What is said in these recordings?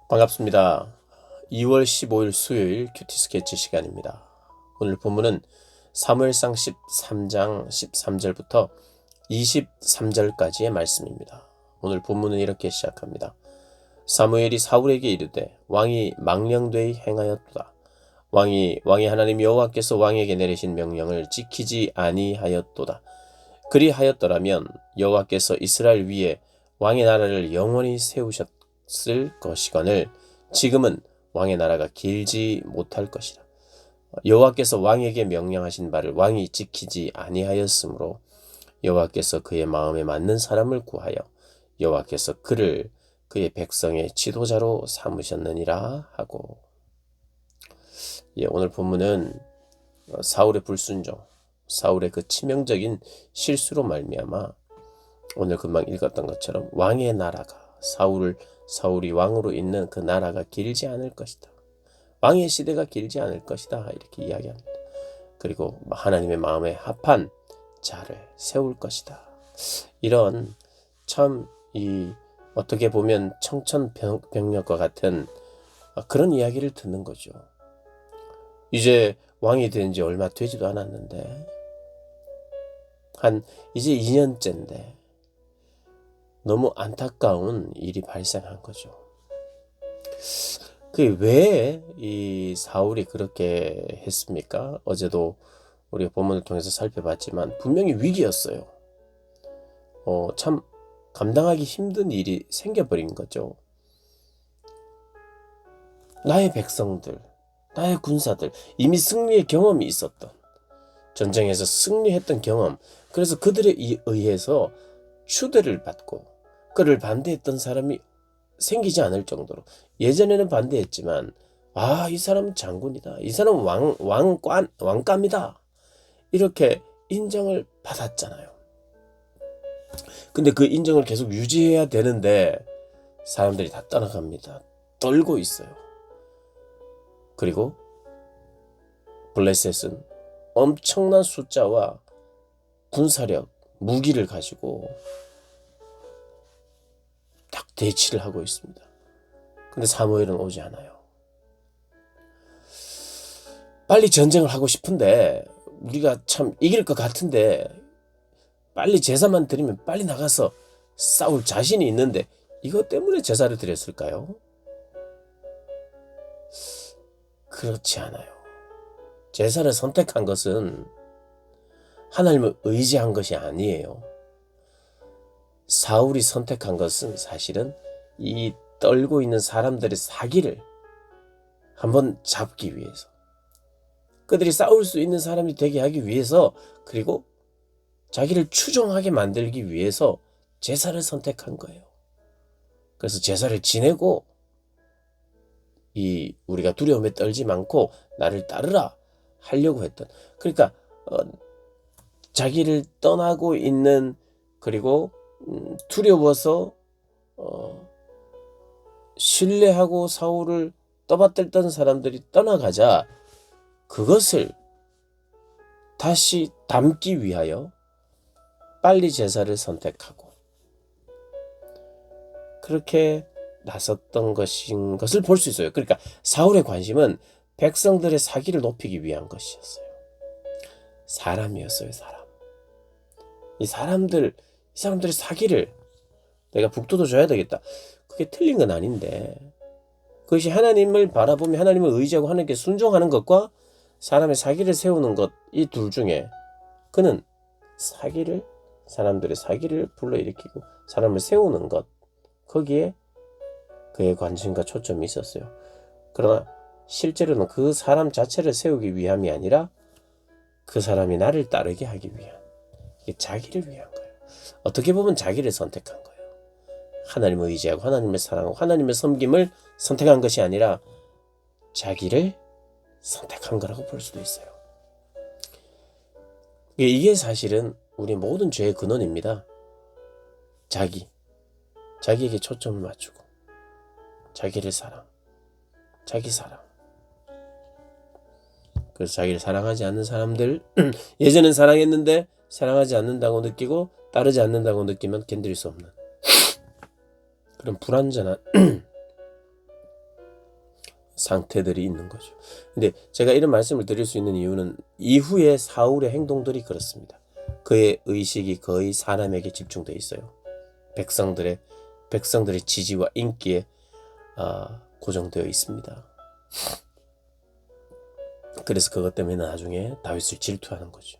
반갑습니다. 2월 15일 수요일 큐티 스케치 시간입니다. 오늘 본문은 사무엘상 13장 13절부터 23절까지의 말씀입니다. 오늘 본문은 이렇게 시작합니다. 사무엘이 사울에게 이르되 왕이 망령되이 행하였도다. 왕이 하나님 여호와께서 왕에게 내리신 명령을 지키지 아니하였도다. 그리하였더라면 여호와께서 이스라엘 위에 왕의 나라를 영원히 세우셨을 것이거늘 지금은 왕의 나라가 길지 못할 것이라. 여호와께서 왕에게 명령하신 바를 왕이 지키지 아니하였으므로 여호와께서 그의 마음에 맞는 사람을 구하여 여호와께서 그를 그의 백성의 지도자로 삼으셨느니라 하고. 오늘 본문은 사울의 불순종, 사울의 그 치명적인 실수로 말미암아 오늘 금방 읽었던 것처럼 왕의 나라가 사울이 왕으로 있는 그 나라가 길지 않을 것이다. 왕의 시대가 길지 않을 것이다. 이렇게 이야기합니다. 그리고 하나님의 마음에 합한 자를 세울 것이다. 이런 참 어떻게 보면 청천벽력과 같은 그런 이야기를 듣는 거죠. 이제 왕이 된 지 얼마 되지도 않았는데 이제 2년째인데 너무 안타까운 일이 발생한 거죠. 왜 이 사울이 그렇게 했습니까? 어제도 우리가 본문을 통해서 살펴봤지만 분명히 위기였어요. 참 감당하기 힘든 일이 생겨버린 거죠. 나의 백성들, 나의 군사들, 이미 승리의 경험이 있었던, 전쟁에서 승리했던 경험, 그래서 그들에 의해서 추대를 받고 그를 반대했던 사람이 생기지 않을 정도로, 예전에는 반대했지만 이 사람은 장군이다, 이 사람은 왕감이다, 이렇게 인정을 받았잖아요. 근데 그 인정을 계속 유지해야 되는데 사람들이 다 떠나갑니다. 떨고 있어요. 그리고 블레셋은 엄청난 숫자와 군사력, 무기를 가지고 딱 대치를 하고 있습니다. 근데 사무엘은 오지 않아요. 빨리 전쟁을 하고 싶은데, 우리가 참 이길 것 같은데 빨리 제사만 드리면 빨리 나가서 싸울 자신이 있는데 이것 때문에 제사를 드렸을까요? 그렇지 않아요. 제사를 선택한 것은 하나님을 의지한 것이 아니에요. 사울이 선택한 것은 사실은 이 떨고 있는 사람들의 사기를 한번 잡기 위해서, 그들이 싸울 수 있는 사람이 되게 하기 위해서, 그리고 자기를 추종하게 만들기 위해서 제사를 선택한 거예요. 그래서 제사를 지내고 우리가 두려움에 떨지 않고 나를 따르라 하려고 했던, 그러니까 자기를 떠나고 있는, 그리고 두려워서 신뢰하고 사울을 떠받들던 사람들이 떠나가자 그것을 다시 담기 위하여 빨리 제사를 선택하고 그렇게 나섰던 것을 볼 수 있어요. 그러니까 사울의 관심은 백성들의 사기를 높이기 위한 것이었어요. 사람이었어요. 사람. 이 사람들의 사기를 내가 북돋워 줘야 되겠다. 그게 틀린 건 아닌데, 그것이 하나님을 바라보며 하나님을 의지하고 하나님께 순종하는 것과 사람의 사기를 세우는 것, 이 둘 중에 그는 사람들의 사기를 불러일으키고 사람을 세우는 것, 거기에 그의 관심과 초점이 있었어요. 그러나 실제로는 그 사람 자체를 세우기 위함이 아니라 그 사람이 나를 따르게 하기 위한, 이게 자기를 위한 거예요. 어떻게 보면 자기를 선택한 거예요. 하나님을 의지하고 하나님을 사랑하고 하나님의 섬김을 선택한 것이 아니라 자기를 선택한 거라고 볼 수도 있어요. 이게 사실은 우리 모든 죄의 근원입니다. 자기에게 초점을 맞추고 자기를 자기 사랑. 그래서 자기를 사랑하지 않는 사람들, 예전엔 사랑했는데 사랑하지 않는다고 느끼고 따르지 않는다고 느끼면 견딜 수 없는 그런 불완전한 상태들이 있는 거죠. 근데 제가 이런 말씀을 드릴 수 있는 이유는 이후에 사울의 행동들이 그렇습니다. 그의 의식이 거의 사람에게 집중되어 있어요. 백성들의 지지와 인기에 고정되어 있습니다. 그래서 그것 때문에 나중에 다윗을 질투하는 거죠.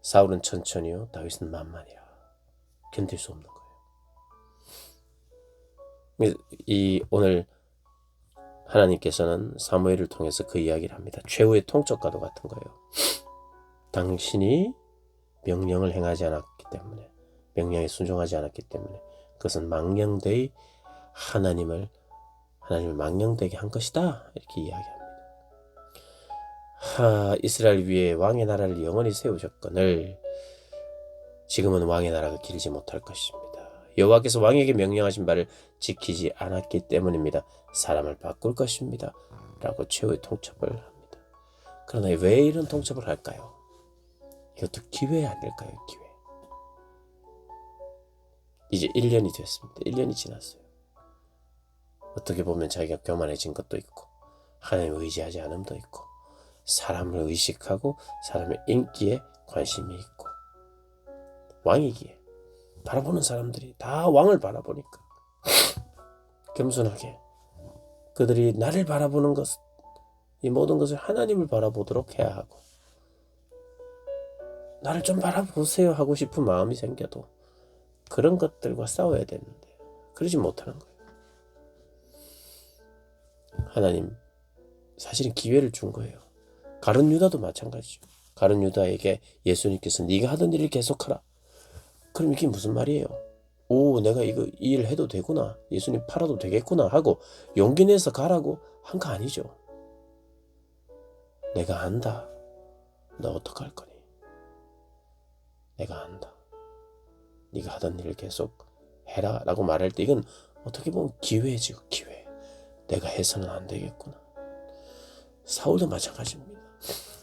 사울은 천천히요, 다윗은 만만이라. 견딜 수 없는 거예요. 오늘 하나님께서는 사무엘을 통해서 그 이야기를 합니다. 최후의 통첩과도 같은 거예요. 당신이 명령을 행하지 않았기 때문에, 명령에 순종하지 않았기 때문에 그것은 망령되이 하나님을 망령되게 한 것이다. 이렇게 이야기합니다. 이스라엘 위에 왕의 나라를 영원히 세우셨거늘 지금은 왕의 나라가 길지 못할 것입니다. 여호와께서 왕에게 명령하신 바를 지키지 않았기 때문입니다. 사람을 바꿀 것입니다. 라고 최후의 통첩을 합니다. 그러나 왜 이런 통첩을 할까요? 이것도 기회 아닐까요? 기회. 이제 1년이 됐습니다. 1년이 지났어요. 어떻게 보면 자기가 교만해진 것도 있고 하나님을 의지하지 않음도 있고 사람을 의식하고 사람의 인기에 관심이 있고 왕이기에 바라보는 사람들이 다 왕을 바라보니까 겸손하게 그들이 나를 바라보는 것, 이 모든 것을 하나님을 바라보도록 해야 하고 나를 좀 바라보세요 하고 싶은 마음이 생겨도 그런 것들과 싸워야 되는데 그러지 못하는 거예요. 하나님 사실은 기회를 준 거예요. 가룟 유다도 마찬가지죠. 가룟 유다에게 예수님께서 네가 하던 일을 계속하라. 그럼 이게 무슨 말이에요? 내가 이 일 해도 되구나. 예수님 팔아도 되겠구나 하고 용기 내서 가라고 한 거 아니죠. 내가 안다. 너 어떡할 거니? 내가 안다. 네가 하던 일을 계속 해라 라고 말할 때 이건 어떻게 보면 기회지. 기회. 내가 해서는 안 되겠구나. 사울도 마찬가지입니다.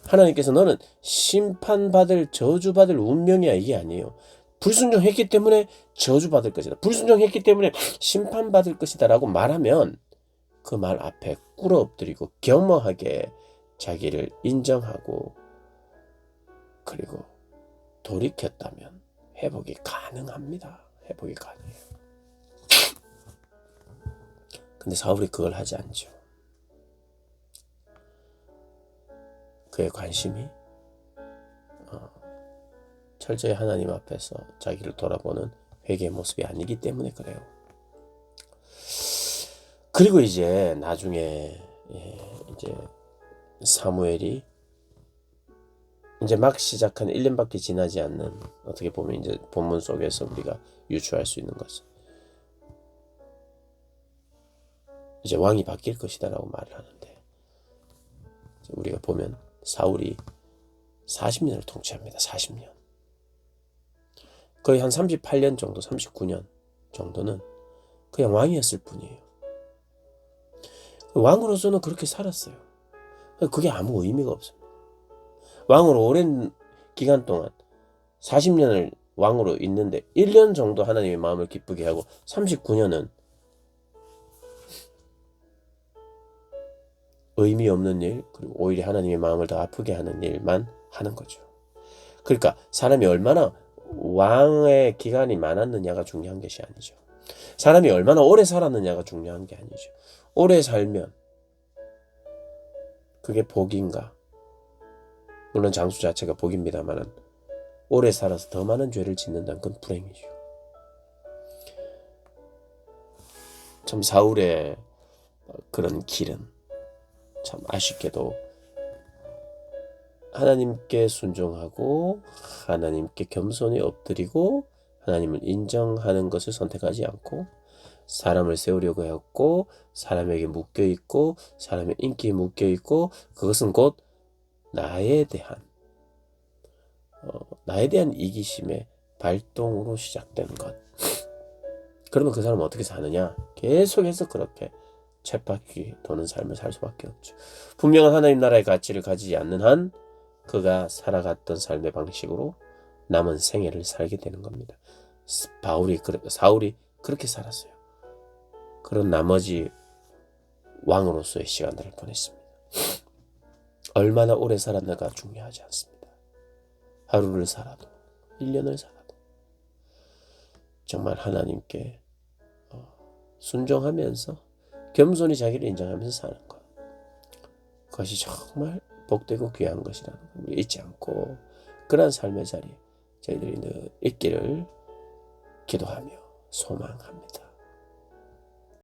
하나님께서 너는 심판받을 저주받을 운명이야 이게 아니에요. 불순종했기 때문에 저주받을 것이다. 불순종했기 때문에 심판받을 것이다 라고 말하면 그 말 앞에 꿇어 엎드리고 겸허하게 자기를 인정하고 그리고 돌이켰다면 회복이 가능합니다. 회복이 가능해요. 근데 사울이 그걸 하지 않죠. 그의 관심이 철저히 하나님 앞에서 자기를 돌아보는 회개의 모습이 아니기 때문에 그래요. 그리고 이제 나중에 이제 사무엘이 이제 막 시작한 1년밖에 지나지 않는 어떻게 보면 이제 본문 속에서 우리가 유추할 수 있는 것은 이제 왕이 바뀔 것이다라고 말을 하는데 우리가 보면 사울이 40년을 통치합니다. 40년. 거의 한 38년 정도, 39년 정도는 그냥 왕이었을 뿐이에요. 왕으로서는 그렇게 살았어요. 그게 아무 의미가 없습니다. 왕으로 오랜 기간 동안 40년을 왕으로 있는데 1년 정도 하나님의 마음을 기쁘게 하고 39년은 의미 없는 일, 그리고 오히려 하나님의 마음을 더 아프게 하는 일만 하는 거죠. 그러니까 사람이 얼마나 왕의 기간이 많았느냐가 중요한 것이 아니죠. 사람이 얼마나 오래 살았느냐가 중요한 게 아니죠. 오래 살면 그게 복인가? 물론 장수 자체가 복입니다만은 오래 살아서 더 많은 죄를 짓는다는 건 불행이죠. 참 사울의 그런 길은 참 아쉽게도 하나님께 순종하고 하나님께 겸손히 엎드리고 하나님을 인정하는 것을 선택하지 않고 사람을 세우려고 했고 사람에게 묶여있고 사람의 인기에 묶여있고 그것은 곧 나에 대한 이기심의 발동으로 시작된 것. 그러면 그 사람은 어떻게 사느냐? 계속해서 그렇게 쳇바퀴 도는 삶을 살 수밖에 없죠. 분명한 하나님 나라의 가치를 가지지 않는 한 그가 살아갔던 삶의 방식으로 남은 생애를 살게 되는 겁니다. 사울이 그렇게 살았어요. 그런 나머지 왕으로서의 시간들을 보냈습니다. 얼마나 오래 살았는가 중요하지 않습니다. 하루를 살아도 1년을 살아도 정말 하나님께 순종하면서 겸손히 자기를 인정하면서 사는 것, 그것이 정말 복되고 귀한 것이라는 걸 우리 잊지 않고 그러한 삶의 자리에 저희들이 늘 있기를 기도하며 소망합니다.